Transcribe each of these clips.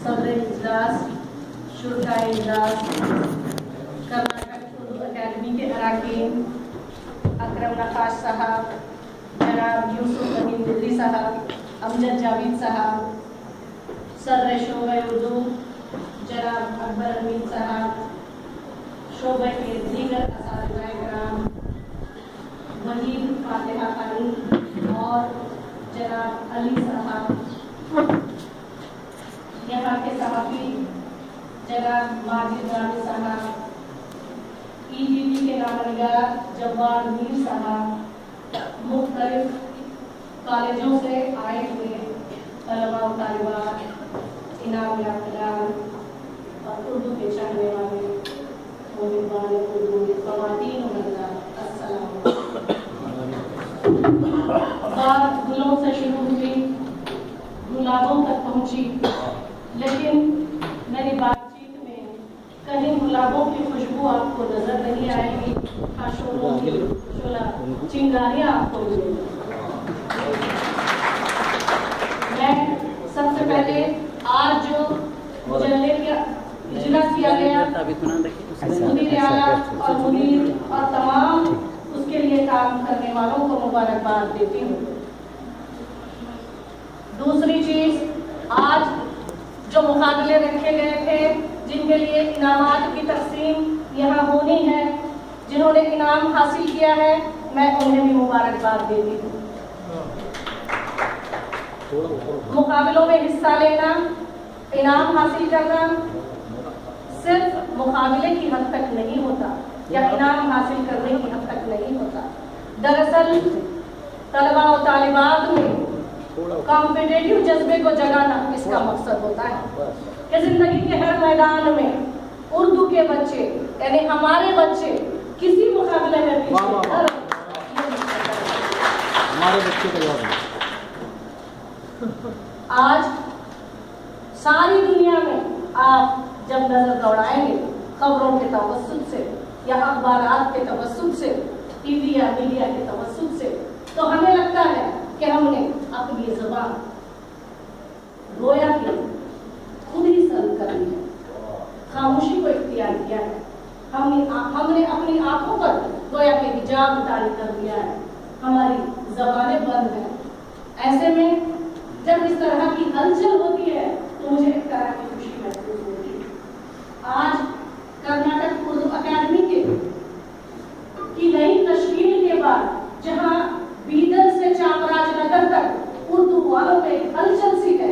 सदर इजलास, शुरा इजलास, कर्नाटक उर्दू अकादमी के अरकान, अकरम नक्काश साहब, जनाब यूसुफ अमीन बिदरी साहब, अमजद जावेद साहब, सदर शोबे उर्दू जनाब अकबर अमीन साहब, शोबे के दीगर असातिज़ा किराम, वहीद फातिहा खानी और जनाब अली साहब, यहाँ के सहाफ़ी जनाब माजिद रानी साहब, EGP के नामनिगार जब्बार मीर साहब, मुख्तलिफ कॉलेजों से आए हुए तलबा और तालिबात, इनाम याफ्तान और उर्दू के चाहने वाले उम्मीदवार उर्दू ख़वातीन और हज़रात, अस्सलाम वालेकुम। बात गुलों से शुरू हुई, गुलाबों तक पहुंची, लेकिन मेरी बातचीत में कहीं गुलाबों की खुशबू आपको नजर नहीं आएगी, खाशोलों की चिंगारियां आपको मिलेंगी। मैं सबसे पहले आज जो मुजल्ले का इजरा किया गया, मुदीर आला और मुदीर और तमाम उसके लिए काम करने वालों को मुबारकबाद देती हूँ। दूसरी चीज, आज जो मुकाबले रखे गए थे, जिनके लिए इनामात की तकसीम यहाँ होनी है, जिन्होंने इनाम हासिल किया है, मैं उन्हें भी मुबारकबाद देती हूँ। मुकाबलों में हिस्सा लेना, इनाम हासिल करना सिर्फ मुकाबले की हद तक नहीं होता या इनाम हासिल करने की हद तक नहीं होता। दरअसल तलबा और तालिबात में कॉम्पिटिटिव जज्बे को जगाना इसका मकसद होता है कि जिंदगी के हर मैदान में उर्दू के बच्चे यानी हमारे बच्चे किसी मुकाबले में पीछे हमारे बच्चे को आज सारी दुनिया में आप जब नजर दौड़ाएंगे खबरों के तवस्सुत से या अखबारात के तवस्सुत से, टीवी या मीडिया के तवस्सुत से, तो हमें लगता है कि हमने अपनी ज़बान गोया की खुद ही सर्व कर ली है, खामोशी को इख्तियार किया है। हमने अपनी आंखों पर गोया के हिजाब उतारी कर दिया है, हमारी ज़बानें बंद हैं। ऐसे में जब इस तरह की हलचल होती है तो मुझे एक तरह की खुशी महसूस होती है। आज कर्नाटक उर्दू अकादमी की नई तश्कील के बाद जहां बीदर से चामराजनगर तक उर्दू वालों में हलचल सी है,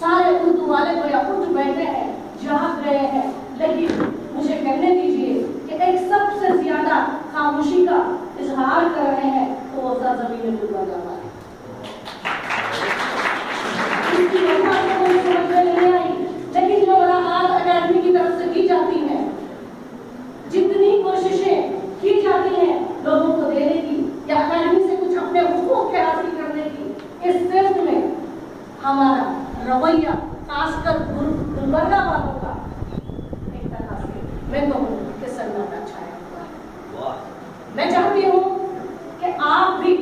सारे उर्दू वाले गोया उठ बैठे हैं, जाग गए हैं, लेकिन मुझे कहने दीजिए कि एक सबसे ज्यादा खामोशी का इजहार कर रहे हैं तो वो ज़मीन गुजर जाता है। इसकी वजह से कोई समझ में नहीं आई, लेकिन जो वज़ाहत अकादमी की तरफ से की जाती है, जितनी कोशिशें की जाती हैं लोगों को देने की या अकादमी से कुछ अपने हुकूक के हासिल करने की, इस सिलसिले में हमारा रवैया खासकर गुलबर्गा वालों का एक तरह से मैं कहूँ कि सन्नाटा छाया हुआ है। मैं चाहती हूँ कि आप भी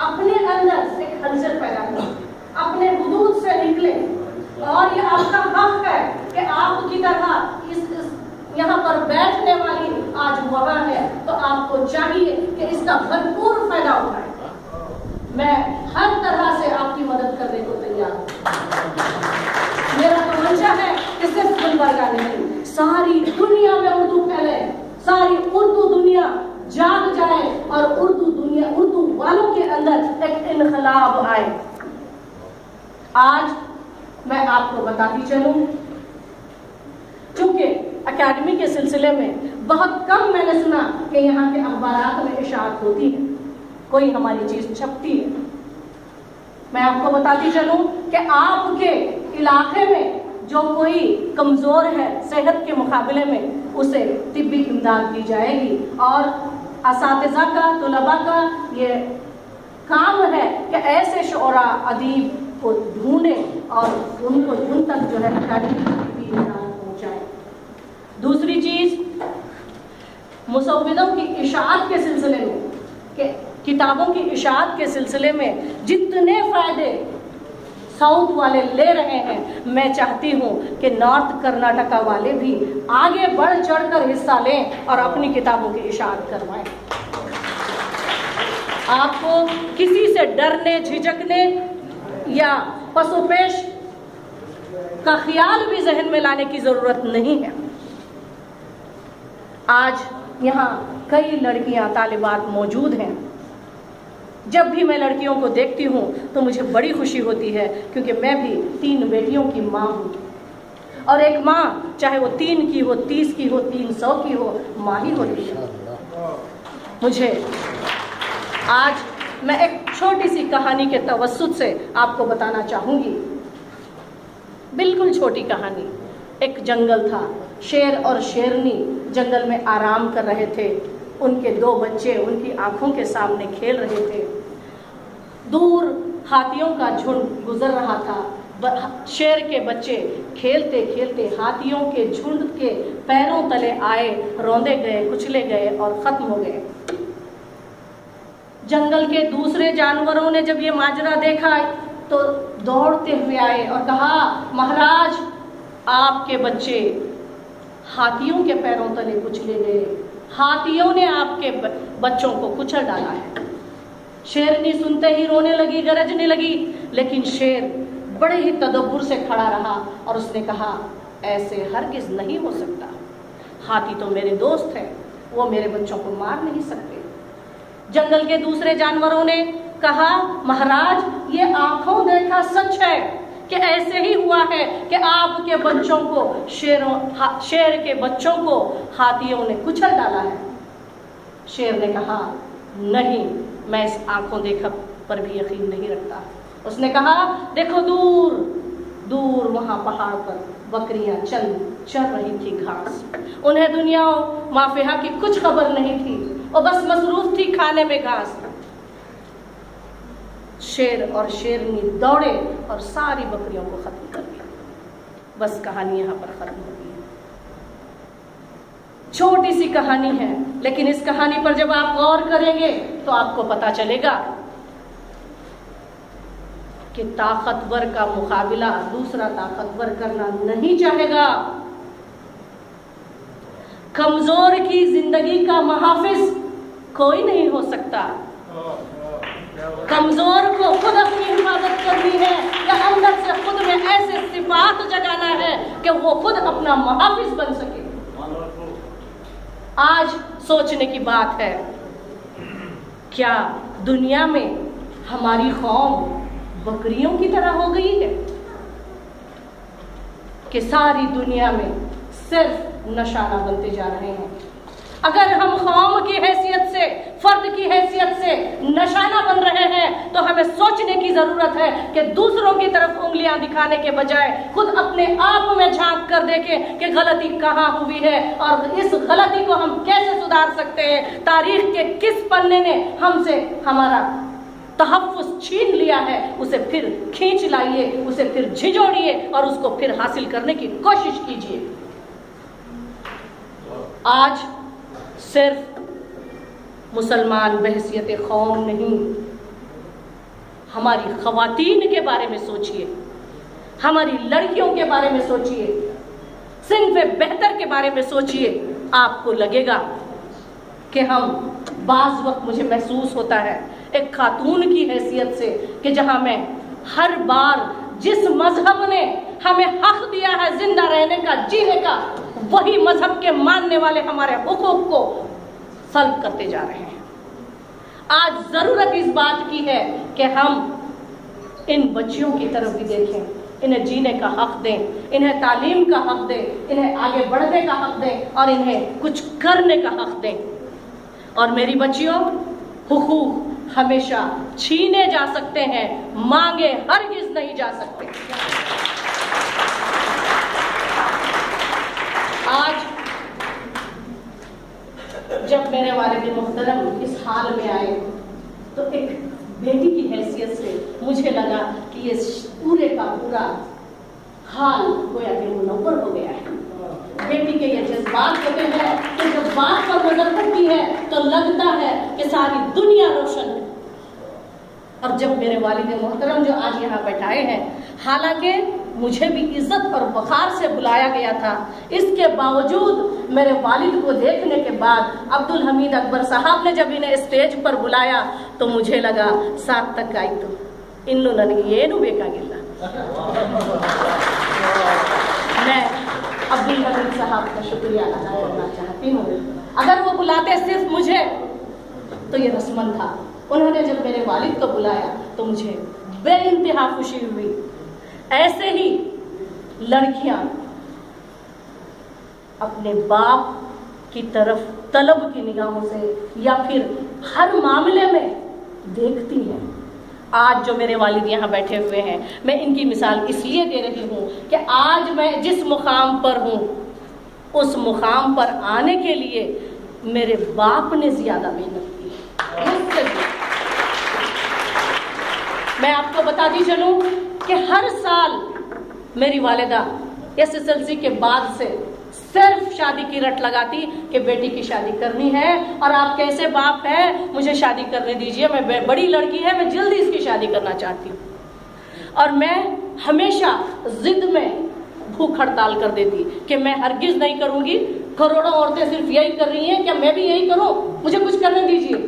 अपने अंदर एक हलचल पैदा करें, अपने हुदूद से निकले, और ये आपका हक है कि आपकी तरह इस यहाँ पर बैठने वाली आज वबा है, तो आपको चाहिए कि इसका भरपूर फायदा उठाएं। मैं हर तरह से आपकी मदद करने को तैयार हूँ। मेरा तो मंशा है कि सिर्फ गुलबर्गा नहीं, सारी दुनिया में उर्दू फैले, सारी उर्दू दुनिया जाग जाए और उर्दू वालों के अंदर एक इनकलाब आए। आज मैं आपको बताती चलूं, चूंकि अकादमी के सिलसिले में बहुत कम मैंने सुना कि यहाँ के अखबारात में इशाअत होती है, कोई हमारी चीज छपती है। मैं आपको बताती चलूं कि आपके इलाके में जो कोई कमजोर है सेहत के मुकाबले में, उसे तिब्बी इमदाद दी जाएगी, और असातिज़ा का, तुलबा का ये काम है कि ऐसे शोरा अदीब को ढूंढे और उनको उन तक जो है अकादमी की इमदाद पहुंचाए। दूसरी चीज, मुसव्विदों की इशाअत के सिलसिले में, कि किताबों की इशाअत के सिलसिले में जितने फायदे साउथ वाले ले रहे हैं, मैं चाहती हूँ कि नॉर्थ कर्नाटका वाले भी आगे बढ़ चढ़कर हिस्सा लें और अपनी किताबों की इशाअत करवाएं। आपको किसी से डरने, झिझकने या पसोपेश का ख्याल भी जहन में लाने की जरूरत नहीं है। आज यहाँ कई लड़कियां तालिबात मौजूद हैं। जब भी मैं लड़कियों को देखती हूँ तो मुझे बड़ी खुशी होती है, क्योंकि मैं भी 3 बेटियों की माँ हूँ। और एक माँ चाहे वो 3 की हो, 30 की हो, 300 की हो, माँ ही होती है। मुझे आज मैं एक छोटी सी कहानी के तवस्सुत से आपको बताना चाहूँगी। बिल्कुल छोटी कहानी। एक जंगल था, शेर और शेरनी जंगल में आराम कर रहे थे। उनके 2 बच्चे उनकी आंखों के सामने खेल रहे थे। दूर हाथियों का झुंड गुजर रहा था। शेर के बच्चे खेलते खेलते हाथियों के झुंड के पैरों तले आए, रौंदे गए, कुचले गए और खत्म हो गए। जंगल के दूसरे जानवरों ने जब ये माजरा देखा तो दौड़ते हुए आए और कहा, महाराज आपके बच्चे हाथियों के पैरों तले कुचले गए, हाथियों ने आपके बच्चों को कुचल डाला है। शेरनी सुनते ही रोने लगी, गरजने लगी, लेकिन शेर बड़े ही तदब्बुर से खड़ा रहा और उसने कहा, ऐसे हरगिज नहीं हो सकता। हाथी तो मेरे दोस्त हैं, वो मेरे बच्चों को मार नहीं सकते। जंगल के दूसरे जानवरों ने कहा, महाराज ये आंखों देखा सच है कि ऐसे ही हुआ है कि आपके बच्चों को शेर के बच्चों को हाथियों ने कुचल डाला है। शेर ने कहा, नहीं, मैं इस आंखों देखा पर भी यकीन नहीं रखता। उसने कहा, देखो दूर दूर वहां पहाड़ पर बकरियां चर रही थी घास। उन्हें दुनिया माफिया की कुछ खबर नहीं थी, और बस मसरूफ थी खाने में घास। शेर और शेरनी दौड़े और सारी बकरियों को खत्म कर दिया। बस कहानी यहाँ पर खत्म हो गई। छोटी सी कहानी है, लेकिन इस कहानी पर जब आप गौर करेंगे तो आपको पता चलेगा कि ताकतवर का मुकाबला दूसरा ताकतवर करना नहीं चाहेगा। कमजोर की जिंदगी का मुहाफिज कोई नहीं हो सकता। कमजोर को खुद अपनी हिफाजत करनी है, या अंदर से खुद में ऐसे सिफात जगाना है कि वो खुद अपना मुहाफिज बन सके। आज सोचने की बात है, क्या दुनिया में हमारी कौम बकरियों की तरह हो गई है कि सारी दुनिया में सिर्फ नशाना बनते जा रहे हैं? अगर हम कौम की हैसियत से, फर्द की हैसियत से नशाना बन रहे हैं तो हमें सोचने की जरूरत है कि दूसरों की तरफ उंगलियां दिखाने के बजाय खुद अपने आप में झांक कर देखें कि गलती कहाँ हुई है और इस गलती को हम कैसे सुधार सकते हैं। तारीख के किस पन्ने ने हमसे हमारा तहफ्फुज़ छीन लिया है, उसे फिर खींच लाइए, उसे फिर झिझोड़िए और उसको फिर हासिल करने की कोशिश कीजिए। आज सिर्फ मुसलमान बहसियत कौम नहीं, हमारी ख़वातीन के बारे में सोचिए, हमारी लड़कियों के बारे में सोचिए, सिन्फ़े बेहतर के बारे में सोचिए। आपको लगेगा कि हम बाज़ वक्त, मुझे महसूस होता है एक खातून की हैसियत से, कि जहाँ मैं हर बार जिस मजहब ने हमें हक दिया है जिंदा रहने का, जीने का, वही मजहब के मानने वाले हमारे हुकूक को सल्ब करते जा रहे हैं। आज जरूरत इस बात की है कि हम इन बच्चियों की तरफ भी देखें, इन्हें जीने का हक दें, इन्हें तालीम का हक दें, इन्हें आगे बढ़ने का हक दें और इन्हें कुछ करने का हक दें। और मेरी बच्चियों, हुकूक हमेशा छीने जा सकते हैं, मांगे हरगिज नहीं जा सकते। आज जब मेरे वालिद मुहतरम इस हाल में आए तो एक बेटी की हैसियत से मुझे लगा कि ये पूरे का पूरा हाल गोया कि मुनव्वर हो गया है। बेटी के ये जज्बात होते हैं कि जब बात पर नजर पड़ती है तो लगता है कि सारी दुनिया रोशन है। और जब मेरे वालिद मोहतरम जो आज यहाँ बैठाए हैं, हालांकि मुझे भी इज्जत और वक़ार से बुलाया गया था, इसके बावजूद मेरे वालिद को देखने के बाद अब्दुल हमीद अकबर साहब ने जब इन्हें स्टेज पर बुलाया तो मुझे लगा सार्थक आयतु इन्नु ನನಗೆ ಏನು ಬೇಕಾಗಿಲ್ಲ। मैं अब्दुल हमीद साहब का शुक्रिया अदा करना चाहती हूँ। अगर वो बुलाते सिर्फ मुझे तो ये रस्मन था, उन्होंने जब मेरे वालिद को बुलाया तो मुझे बेइंतहा खुशी हुई। ऐसे ही लड़कियां अपने बाप की तरफ तलब की निगाहों से या फिर हर मामले में देखती हैं। आज जो मेरे वालिद यहाँ बैठे हुए हैं, मैं इनकी मिसाल इसलिए दे रही हूँ कि आज मैं जिस मुकाम पर हूँ उस मुकाम पर आने के लिए मेरे बाप ने ज्यादा मेहनत की है। मैं आपको बताती चलूं कि हर साल मेरी वालिदा SSLC के बाद से सिर्फ शादी की रट लगाती कि बेटी की शादी करनी है और आप कैसे बाप हैं, मुझे शादी करने दीजिए, मैं बड़ी लड़की है, मैं जल्दी इसकी शादी करना चाहती हूँ। और मैं हमेशा जिद में भूख हड़ताल कर देती कि मैं हरगिज नहीं करूंगी, करोड़ों औरतें सिर्फ यही कर रही हैं, क्या मैं भी यही करूं, मुझे कुछ करने दीजिए।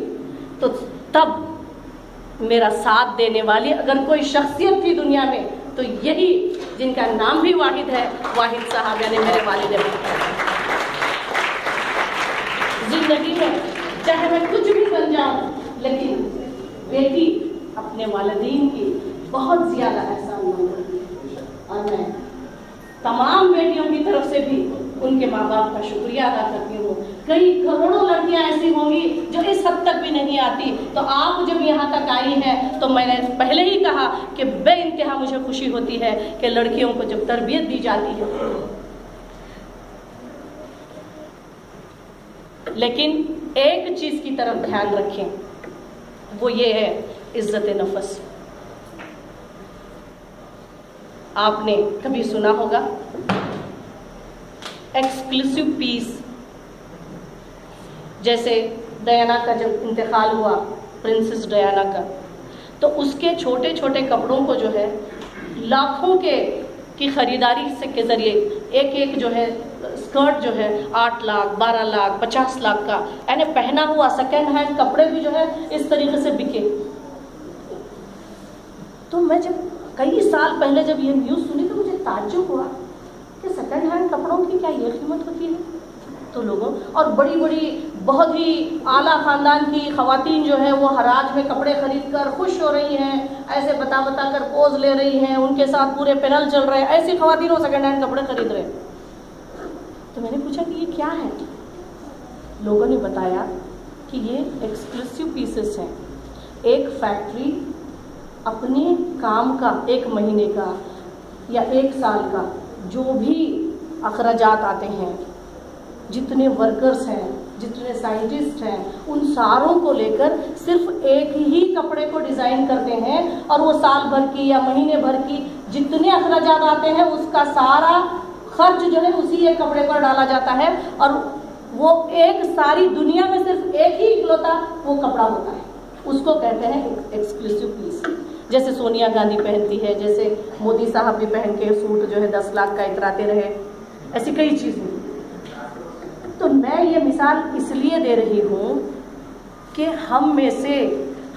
तो तब मेरा साथ देने वाली अगर कोई शख्सियत थी दुनिया में तो यही, जिनका नाम भी वाहिद है, वाहिद साहब यानी मेरे वालिद। जिंदगी में चाहे मैं कुछ भी बन जाऊं, लेकिन बेटी अपने वालिदीन की बहुत ज्यादा एहसानमंद होती है। और मैं तमाम बेटियों की तरफ से भी उनके माँ बाप का शुक्रिया अदा करती हूँ। कई करोड़ों लड़कियां ऐसी होंगी जो इस हद तक भी नहीं आती। तो आप जब यहाँ तक आई हैं तो मैंने पहले ही कहा कि बेइंतहा मुझे खुशी होती है कि लड़कियों को जब तरबियत दी जाती है। लेकिन एक चीज की तरफ ध्यान रखें, वो ये है इज्जत नफस। आपने कभी सुना होगा एक्सक्लूसिव पीस, जैसे डायना का जब इंतकाल हुआ, प्रिंसेस डायना का, तो उसके छोटे छोटे कपड़ों को जो है लाखों की खरीदारी से के जरिए एक एक जो है स्कर्ट जो है 8 लाख 12 लाख 50 लाख का, यानी पहना हुआ सेकेंड हैंड कपड़े भी जो है इस तरीके से बिके। तो मैं जब कई साल पहले जब ये न्यूज़ सुनी तो मुझे ताज्जुब हुआ कि सेकेंड हैंड कपड़ों की क्या ये कीमत होती है। तो लोगों और बड़ी बड़ी बहुत ही आला खानदान की खवातीन जो है वो हराज में कपड़े खरीद कर खुश हो रही हैं, ऐसे बता कर पोज ले रही हैं, उनके साथ पूरे पैनल चल रहे हैं, ऐसी खवातीनों सेकेंड हैंड कपड़े खरीद रहे हैं। तो मैंने पूछा कि ये क्या है। लोगों ने बताया कि ये एक्सक्लूसिव पीसेस हैं। एक फैक्ट्री अपने काम का 1 महीने का या 1 साल का जो भी अखराजात आते हैं, जितने वर्कर्स हैं, जितने साइंटिस्ट हैं, उन सारों को लेकर सिर्फ एक ही कपड़े को डिज़ाइन करते हैं और वो साल भर की या महीने भर की जितने अखराजात आते हैं उसका सारा खर्च जो है उसी एक कपड़े पर डाला जाता है। और वो एक सारी दुनिया में सिर्फ एक ही इकलौता वो कपड़ा होता है, उसको कहते हैं एक्सक्लूसिव पीस। जैसे सोनिया गांधी पहनती है, जैसे मोदी साहब भी पहन के सूट जो है 10 लाख का इतराते रहे, ऐसी कई चीजें। तो मैं ये मिसाल इसलिए दे रही हूँ कि हम में से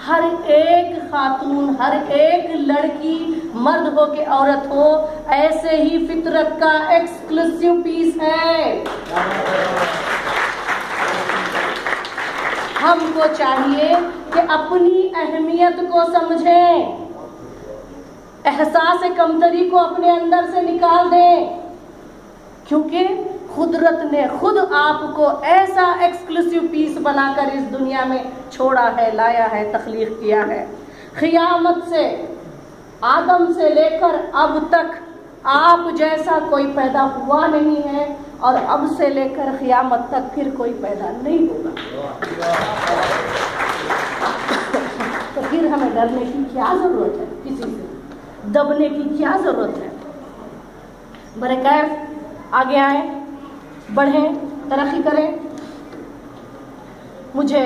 हर एक खातून, हर एक लड़की, मर्द हो के औरत हो, ऐसे ही फितरत का एक्सक्लूसिव पीस है। हमको चाहिए कि अपनी अहमियत को समझें, एहसास कमतरी को अपने अंदर से निकाल दें, क्योंकि कुदरत ने खुद आपको ऐसा एक्सक्लूसिव पीस बनाकर इस दुनिया में छोड़ा है, लाया है, तख्लीक किया है। क़ियामत से, आदम से लेकर अब तक आप जैसा कोई पैदा हुआ नहीं है और अब से लेकर क़ियामत तक फिर कोई पैदा नहीं होगा। तो फिर हमें डरने की क्या जरूरत है, किसी से दबने की क्या जरूरत है। बरकैफ आगे आए, बढ़ें, तरक्की करें। मुझे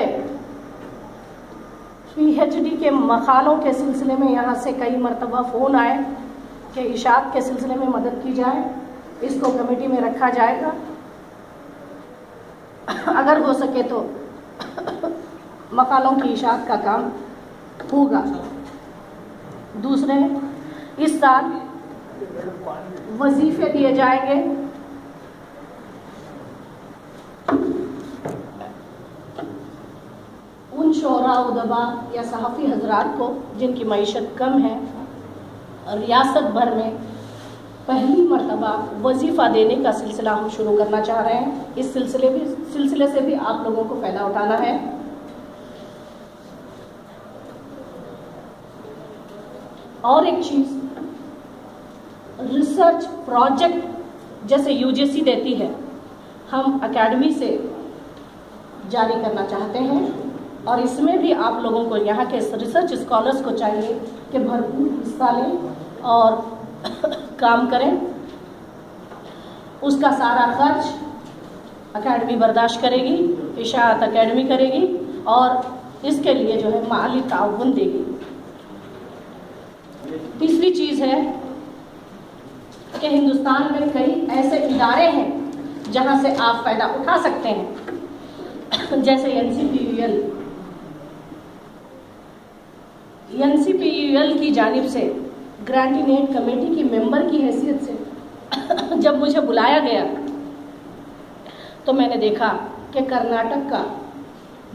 PhD के मकालों के सिलसिले में यहाँ से कई मरतबा फ़ोन आए कि इशाअत के सिलसिले में मदद की जाए, इसको कमेटी में रखा जाएगा। अगर हो सके तो मकालों की इशाअत का काम होगा। दूसरे, इस साल वजीफे दिए जाएंगे। उन शोरा उदबा या सहाफ़ी हजरात को जिनकी मईशत कम है, रियासत भर में पहली मरतबा वजीफ़ा देने का सिलसिला हम शुरू करना चाह रहे हैं। इस सिलसिले से भी आप लोगों को फ़ायदा उठाना है। और एक चीज़, रिसर्च प्रोजेक्ट जैसे यूजीसी देती है, हम एकेडमी से जारी करना चाहते हैं और इसमें भी आप लोगों को, यहाँ के रिसर्च स्कॉलर्स को चाहिए कि भरपूर हिस्सा लें और काम करें। उसका सारा खर्च एकेडमी बर्दाश्त करेगी, इशाअत एकेडमी करेगी और इसके लिए जो है माली ताउन देगी। तीसरी चीज़ है कि हिंदुस्तान में कई ऐसे इदारे हैं जहां से आप फ़ायदा उठा सकते हैं, जैसे एनसीपीयूएल की जानिब से ग्रांटिनेट कमेटी की मेंबर की हैसियत से जब मुझे बुलाया गया तो मैंने देखा कि कर्नाटक का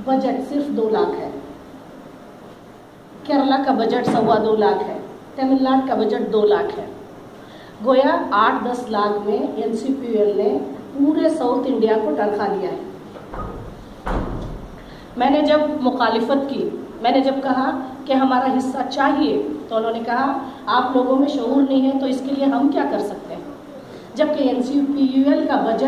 बजट सिर्फ 2 लाख है, केरला का बजट 2.25 लाख है, तमिलनाडु का बजट 2 लाख है। गोया 8-10 लाख में एनसीपीयूएल ने पूरे साउथ इंडिया को टरखा लिया है। मैंने जब मुखालिफत की, मैंने जब कहा कि हमारा हिस्सा चाहिए, तो उन्होंने कहा आप लोगों में शऊर नहीं है तो इसके लिए हम क्या कर सकते हैं, जबकि एनसीपीयूएल का बजट